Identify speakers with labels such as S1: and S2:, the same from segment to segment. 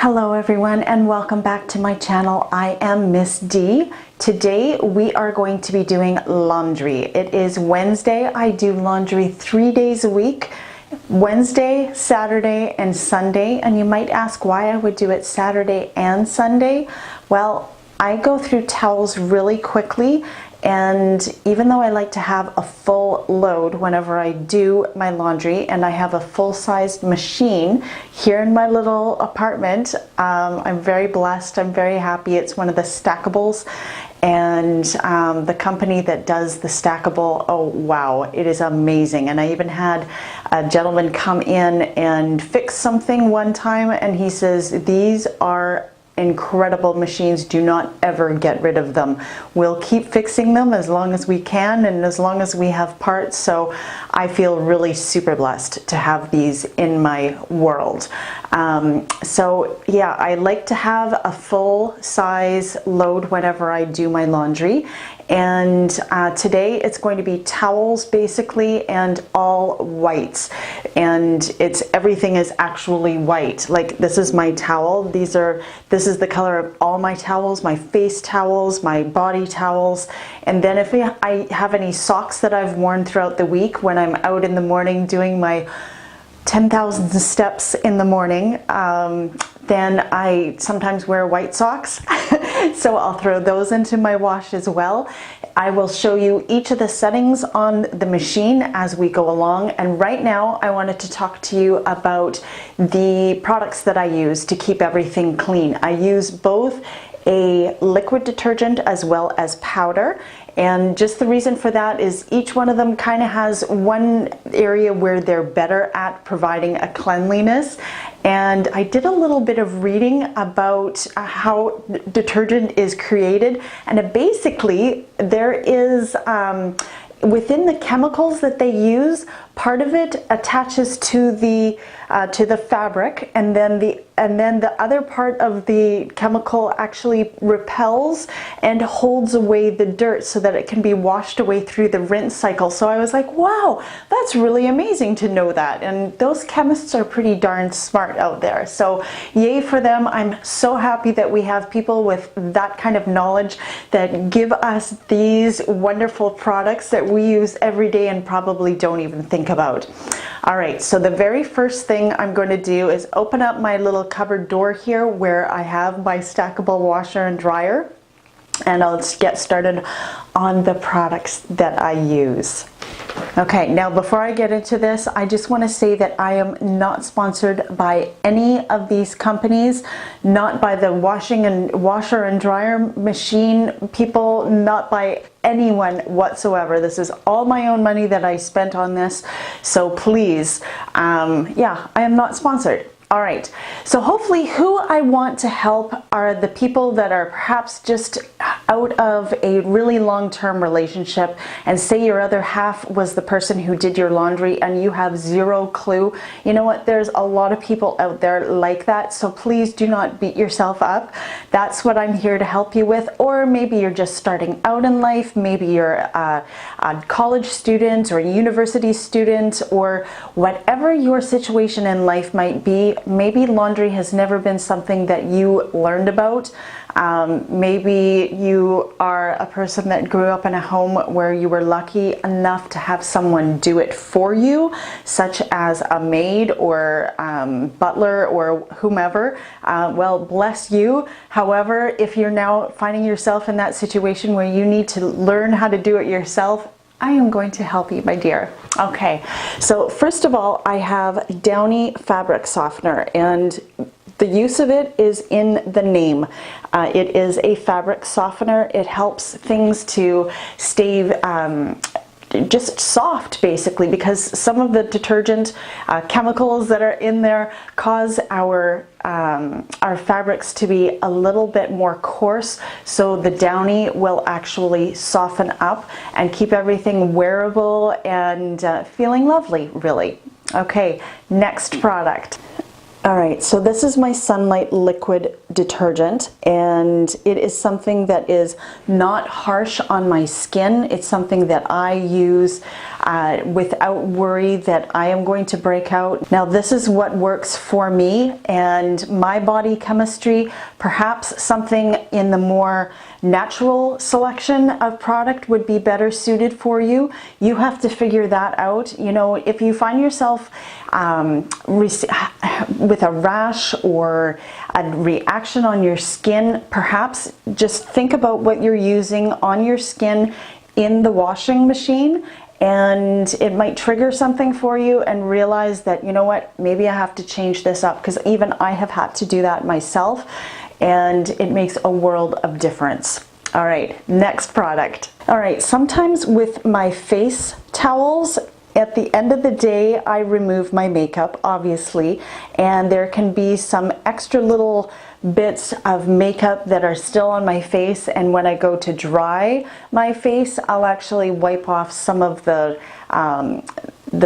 S1: Hello everyone and welcome back to my channel. I am Miss D. Today we are going to be doing laundry. It is Wednesday. I do laundry 3 days a week. Wednesday, Saturday, and Sunday. And you might ask why I would do it Saturday and Sunday. Well, I go through towels really quickly, and even though I like to have a full load whenever I do my laundry, and I have a full-sized machine here in my little apartment, I'm very blessed, I'm very happy. It's one of the stackables, and the company that does the stackable, oh wow, it is amazing. And I even had a gentleman come in and fix something one time, and he says, these are incredible machines, do not ever get rid of them. We'll keep fixing them as long as we can and as long as we have parts. So I feel really super blessed to have these in my world. So yeah, I like to have a full size load whenever I do my laundry. And today it's going to be towels basically, and all whites, and everything is actually white. Like, this is my towel, this is the color of all my towels, my face towels, my body towels. And then if I have any socks that I've worn throughout the week, when I'm out in the morning doing my 10,000 steps in the morning, then I sometimes wear white socks. So I'll throw those into my wash as well. I will show you each of the settings on the machine as we go along. And right now I wanted to talk to you about the products that I use to keep everything clean. I use both a liquid detergent as well as powder. And just the reason for that is each one of them kind of has one area where they're better at providing a cleanliness. And I did a little bit of reading about how detergent is created. And basically there is, within the chemicals that they use, part of it attaches to the fabric, and then the other part of the chemical actually repels and holds away the dirt so that it can be washed away through the rinse cycle. So I was like, wow, that's really amazing to know that. And those chemists are pretty darn smart out there. So yay for them. I'm so happy that we have people with that kind of knowledge that give us these wonderful products that we use every day and probably don't even think about. All right, so the very first thing I'm going to do is open up my little cupboard door here where I have my stackable washer and dryer, and I'll get started on the products that I use. Okay, now before I get into this, I just want to say that I am not sponsored by any of these companies, not by the washer and dryer machine people, not by anyone whatsoever. This is all my own money that I spent on this. So please, yeah, I am not sponsored. All right, so hopefully who I want to help are the people that are perhaps just out of a really long-term relationship, and say your other half was the person who did your laundry and you have zero clue. You know what, there's a lot of people out there like that, so please do not beat yourself up. That's what I'm here to help you with. Or maybe you're just starting out in life, maybe you're a college student or a university student, or whatever your situation in life might be. Maybe laundry has never been something that you learned about. Maybe you are a person that grew up in a home where you were lucky enough to have someone do it for you, such as a maid or butler or whomever. Well, bless you. However, if you're now finding yourself in that situation where you need to learn how to do it yourself, I am going to help you, my dear. Okay, so first of all, I have Downy fabric softener, and the use of it is in the name. It is a fabric softener. It helps things to stay just soft, basically, because some of the detergent chemicals that are in there cause our fabrics to be a little bit more coarse. So the Downy will actually soften up and keep everything wearable and feeling lovely, really. Okay, next product. All right, so this is my Sunlight liquid detergent, and it is something that is not harsh on my skin. It's something that I use without worry that I am going to break out. Now this is what works for me and my body chemistry. Perhaps something in the more natural selection of product would be better suited for you. You have to figure that out. You know, if you find yourself with a rash or a reaction on your skin, perhaps just think about what you're using on your skin in the washing machine, and it might trigger something for you, and realize that, you know what, maybe I have to change this up, because even I have had to do that myself, and it makes a world of difference. All right, next product. All right, sometimes with my face towels, at the end of the day, I remove my makeup, obviously, and there can be some extra little bits of makeup that are still on my face, and when I go to dry my face, I'll actually wipe off some of the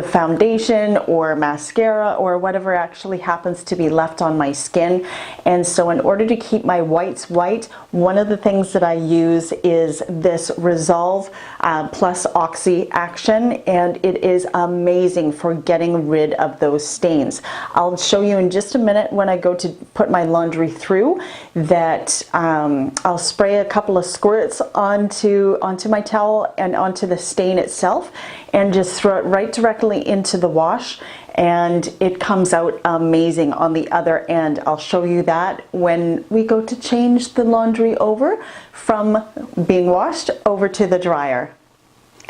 S1: foundation or mascara or whatever actually happens to be left on my skin. And so in order to keep my whites white, one of the things that I use is this Resolve Plus Oxy Action, and it is amazing for getting rid of those stains. I'll show you in just a minute when I go to put my laundry through that I'll spray a couple of squirts onto my towel and onto the stain itself, and just throw it right directly into the wash, and it comes out amazing on the other end. I'll show you that when we go to change the laundry over from being washed over to the dryer.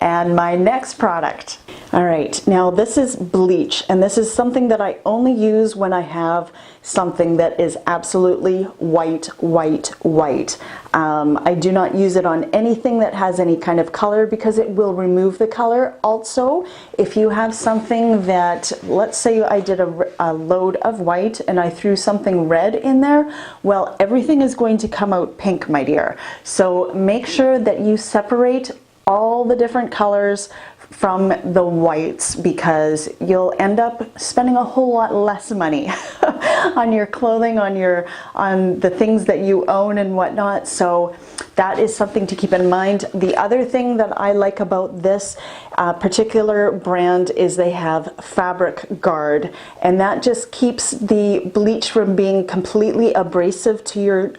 S1: And my next product. All right, now this is bleach, and this is something that I only use when I have something that is absolutely white, white, white. I do not use it on anything that has any kind of color, because it will remove the color. Also, if you have something that, let's say I did a load of white and I threw something red in there, well, everything is going to come out pink, my dear. So make sure that you separate all the different colors from the whites, because you'll end up spending a whole lot less money on your clothing, on the things that you own and whatnot. So that is something to keep in mind. The other thing that I like about this particular brand is they have fabric guard, and that just keeps the bleach from being completely abrasive to your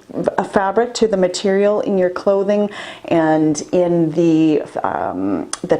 S1: fabric, to the material in your clothing and in the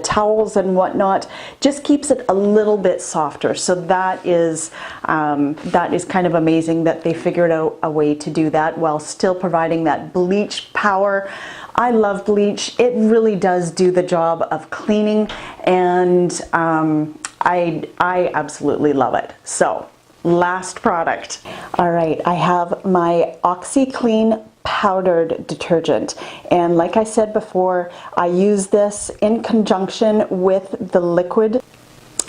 S1: towels and whatnot. Just keeps it a little bit softer. So that is kind of amazing that they figured out a way to do that while still providing that bleach power. I love bleach. It really does do the job of cleaning, and I absolutely love it. So, last product. All right, I have my OxiClean powdered detergent, and like I said before, I use this in conjunction with the liquid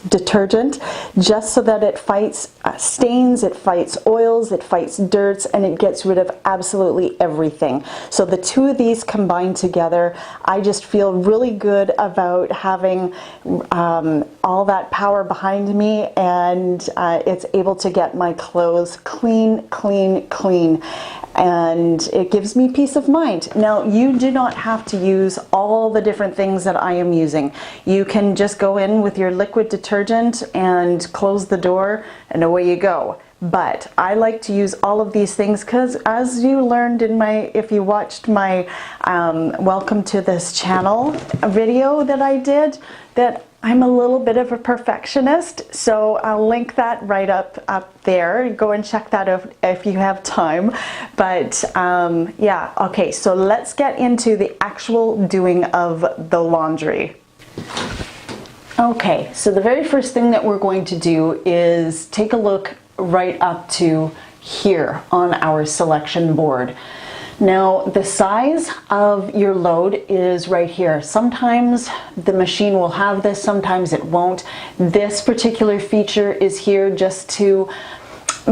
S1: detergent, just so that it fights stains, it fights oils, it fights dirts, and it gets rid of absolutely everything. So the two of these combined together, I just feel really good about having all that power behind me, and it's able to get my clothes clean, clean, clean. And it gives me peace of mind. Now, you do not have to use all the different things that I am using. You can just go in with your liquid detergent and close the door, and away you go. But I like to use all of these things because, as you learned in if you watched my welcome to this channel video that I did, that I'm a little bit of a perfectionist, so I'll link that right up there. Go and check that out if you have time. But yeah, okay, so let's get into the actual doing of the laundry. Okay, so the very first thing that we're going to do is take a look right up to here on our selection board. Now, the size of your load is right here. Sometimes the machine will have this, sometimes it won't. This particular feature is here just to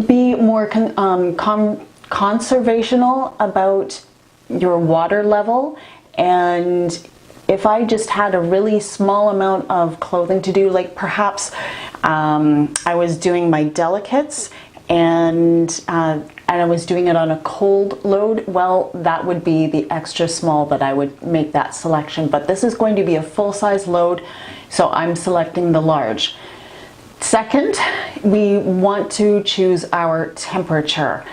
S1: be more conservational about your water level. And if I just had a really small amount of clothing to do, like perhaps I was doing my delicates, and I was doing it on a cold load, well, that would be the extra small that I would make that selection. But this is going to be a full-size load, so I'm selecting the large. Second, we want to choose our temperature.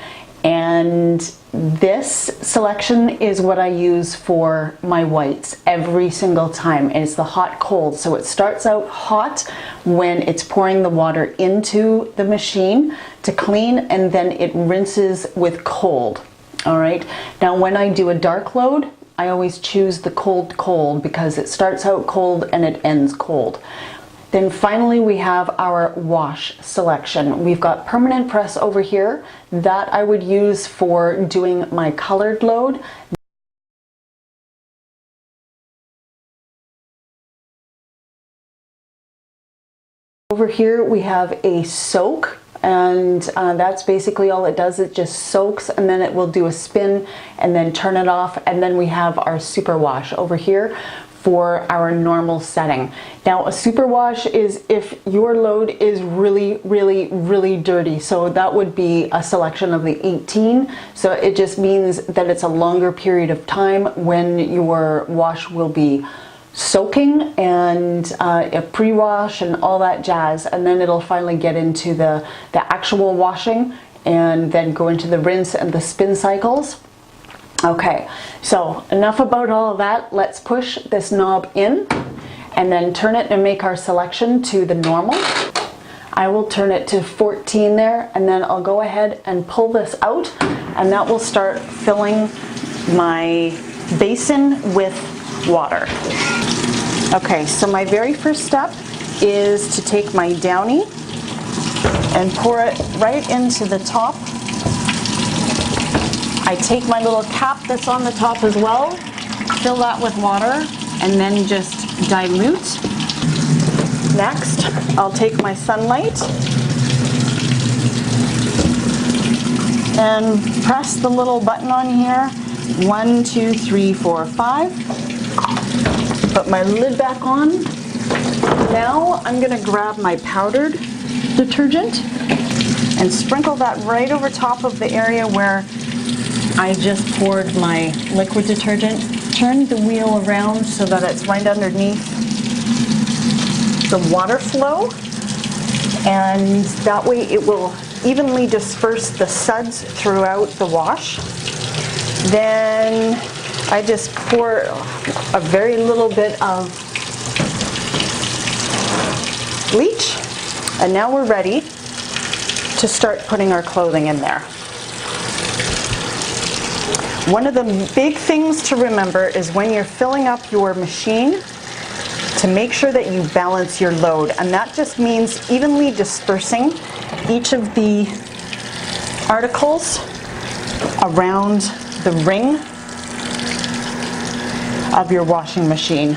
S1: And this selection is what I use for my whites every single time. And it's the hot cold. So it starts out hot when it's pouring the water into the machine to clean, and then it rinses with cold. All right. Now when I do a dark load, I always choose the cold because it starts out cold and it ends cold. Then finally we have our wash selection. We've got permanent press over here that I would use for doing my colored load. Over here we have a soak, and that's basically all it does. It just soaks, and then it will do a spin and then turn it off. And then we have our super wash over here for our normal setting. Now a super wash is if your load is really dirty. So that would be a selection of the 18. So it just means that it's a longer period of time when your wash will be soaking and a pre-wash and all that jazz. And then it'll finally get into the actual washing and then go into the rinse and the spin cycles. Okay, so enough about all of that. Let's push this knob in and then turn it and make our selection to the normal. I will turn it to 14 there, and then I'll go ahead and pull this out, and that will start filling my basin with water. Okay, so my very first step is to take my Downy and pour it right into the top. I take my little cap that's on the top as well, fill that with water, and then just dilute. Next, I'll take my Sunlight and press the little button on here. 1, 2, 3, 4, 5. Put my lid back on. Now I'm gonna grab my powdered detergent and sprinkle that right over top of the area where I just poured my liquid detergent. Turn the wheel around so that it's right underneath the water flow, and that way it will evenly disperse the suds throughout the wash. Then I just pour a very little bit of bleach, and now we're ready to start putting our clothing in there. One of the big things to remember is when you're filling up your machine to make sure that you balance your load, and that just means evenly dispersing each of the articles around the ring of your washing machine.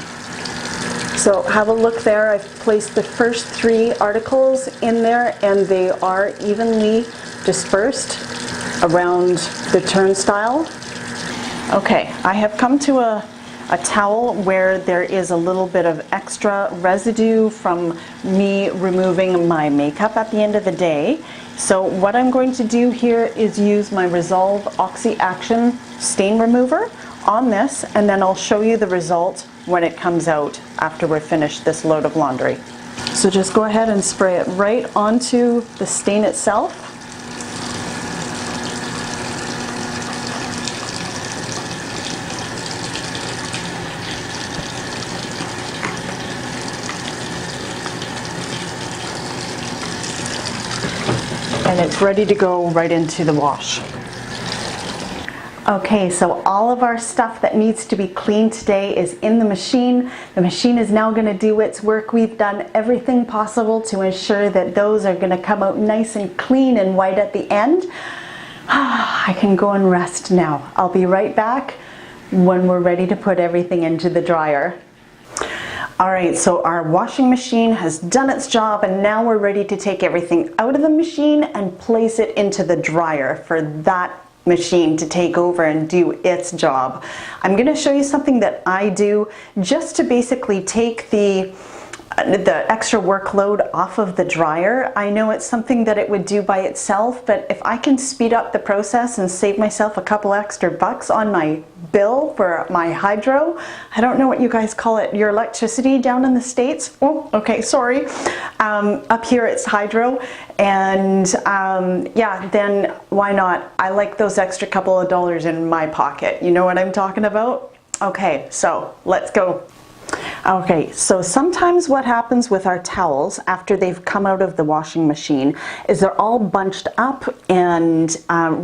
S1: So have a look there. I've placed the first 3 articles in there, and they are evenly dispersed around the turnstile. Okay, I have come to a towel where there is a little bit of extra residue from me removing my makeup at the end of the day. So what I'm going to do here is use my Resolve Oxy Action stain remover on this, and then I'll show you the result when it comes out after we're finished this load of laundry. So just go ahead and spray it right onto the stain itself. And it's ready to go right into the wash. Okay, so all of our stuff that needs to be cleaned today is in the machine. The machine is now going to do its work. We've done everything possible to ensure that those are going to come out nice and clean and white at the end. I can go and rest now. I'll be right back when we're ready to put everything into the dryer. All right, so our washing machine has done its job, and now we're ready to take everything out of the machine and place it into the dryer for that machine to take over and do its job. I'm going to show you something that I do just to basically take the the extra workload off of the dryer. I know it's something that it would do by itself, but if I can speed up the process and save myself a couple extra bucks on my bill for my hydro, I don't know what you guys call it, your electricity down in the States. Oh, okay, sorry. Up here it's hydro, and yeah, then why not? I like those extra couple of dollars in my pocket. You know what I'm talking about? Okay, so let's go. Okay, so sometimes what happens with our towels after they've come out of the washing machine is they're all bunched up and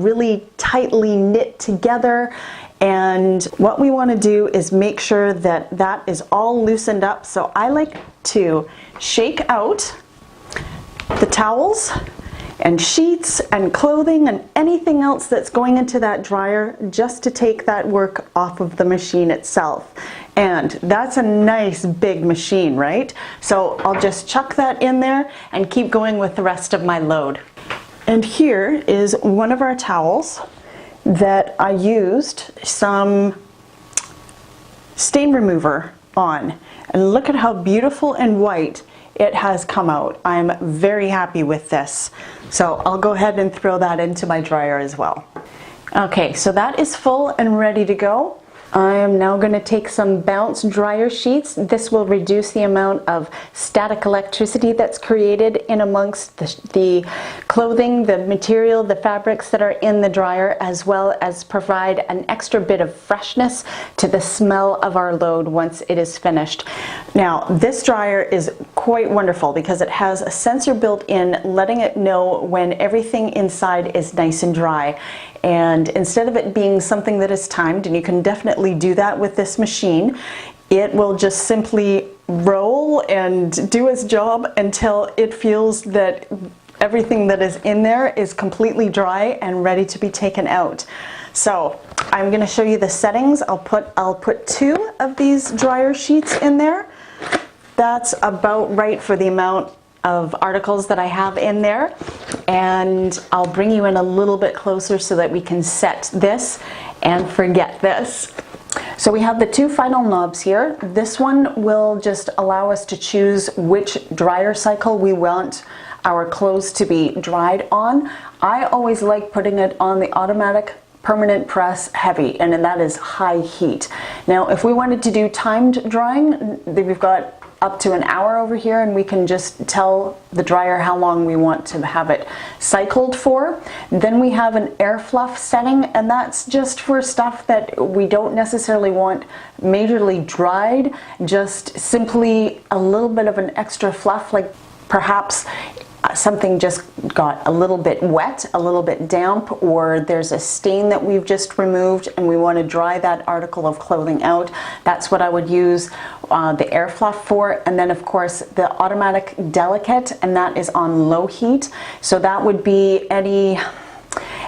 S1: really tightly knit together. And what we want to do is make sure that that is all loosened up. So I like to shake out the towels and sheets and clothing and anything else that's going into that dryer, just to take that work off of the machine itself. And that's a nice big machine, right? So I'll just chuck that in there and keep going with the rest of my load. And here is one of our towels that I used some stain remover on. And look at how beautiful and white it has come out. I'm very happy with this. So I'll go ahead and throw that into my dryer as well. Okay, so that is full and ready to go. I am now going to take some bounce dryer sheets. This will reduce the amount of static electricity that's created in amongst the clothing, the material, the fabrics that are in the dryer, as well as provide an extra bit of freshness to the smell of our load once it is finished. Now, this dryer is quite wonderful because it has a sensor built in, letting it know when everything inside is nice and dry. And instead of it being something that is timed, and you can definitely do that with this machine, it will just simply roll and do its job until it feels that everything that is in there is completely dry and ready to be taken out. So I'm going to show you the settings. I'll put 2 of these dryer sheets in there. That's about right for the amount of articles that I have in there, and I'll bring you in a little bit closer so that we can set this and forget this. So we have the 2 final knobs here. This one will just allow us to choose which dryer cycle we want our clothes to be dried on. I always like putting it on the automatic permanent press heavy, and that is high heat. Now if we wanted to do timed drying, we've got up to an hour over here, and we can just tell the dryer how long we want to have it cycled for. Then we have an air fluff setting, and that's just for stuff that we don't necessarily want majorly dried, just simply a little bit of an extra fluff, like perhaps something just got a little bit wet, a little bit damp, or there's a stain that we've just removed and we want to dry that article of clothing out. That's what I would use the air fluff for. And then of course the automatic delicate, and that is on low heat. So that would be any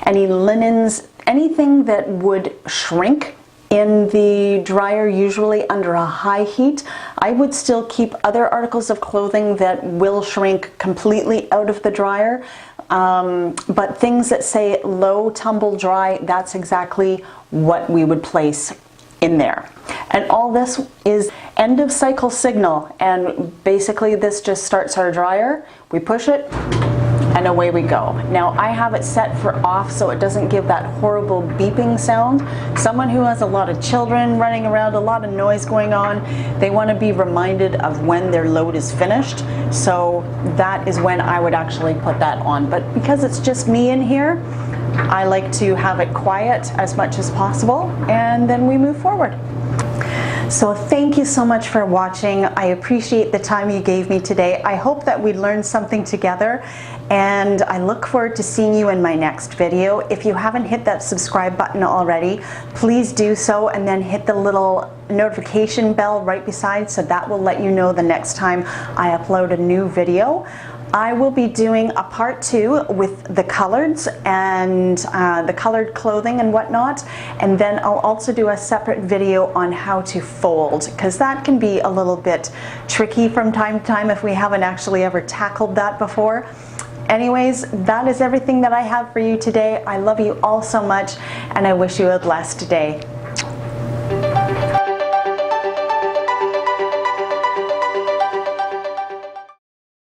S1: linens, anything that would shrink in the dryer, usually under a high heat. I would still keep other articles of clothing that will shrink completely out of the dryer, but things that say low tumble dry, that's exactly what we would place in there. And all this is end of cycle signal, and basically this just starts our dryer. We push it and away we go. Now I have it set for off so it doesn't give that horrible beeping sound. Someone who has a lot of children running around, a lot of noise going on, they want to be reminded of when their load is finished. So that is when I would actually put that on. But because it's just me in here, I like to have it quiet as much as possible, and then we move forward. So thank you so much for watching. I appreciate the time you gave me today. I hope that we learned something together, and I look forward to seeing you in my next video. If you haven't hit that subscribe button already, please do so, and then hit the little notification bell right beside, so that will let you know the next time I upload a new video. I will be doing a part 2 with the coloreds and the colored clothing and whatnot, and then I'll also do a separate video on how to fold, because that can be a little bit tricky from time to time if we haven't actually ever tackled that before. Anyways, that is everything that I have for you today. I love you all so much, and I wish you a blessed day.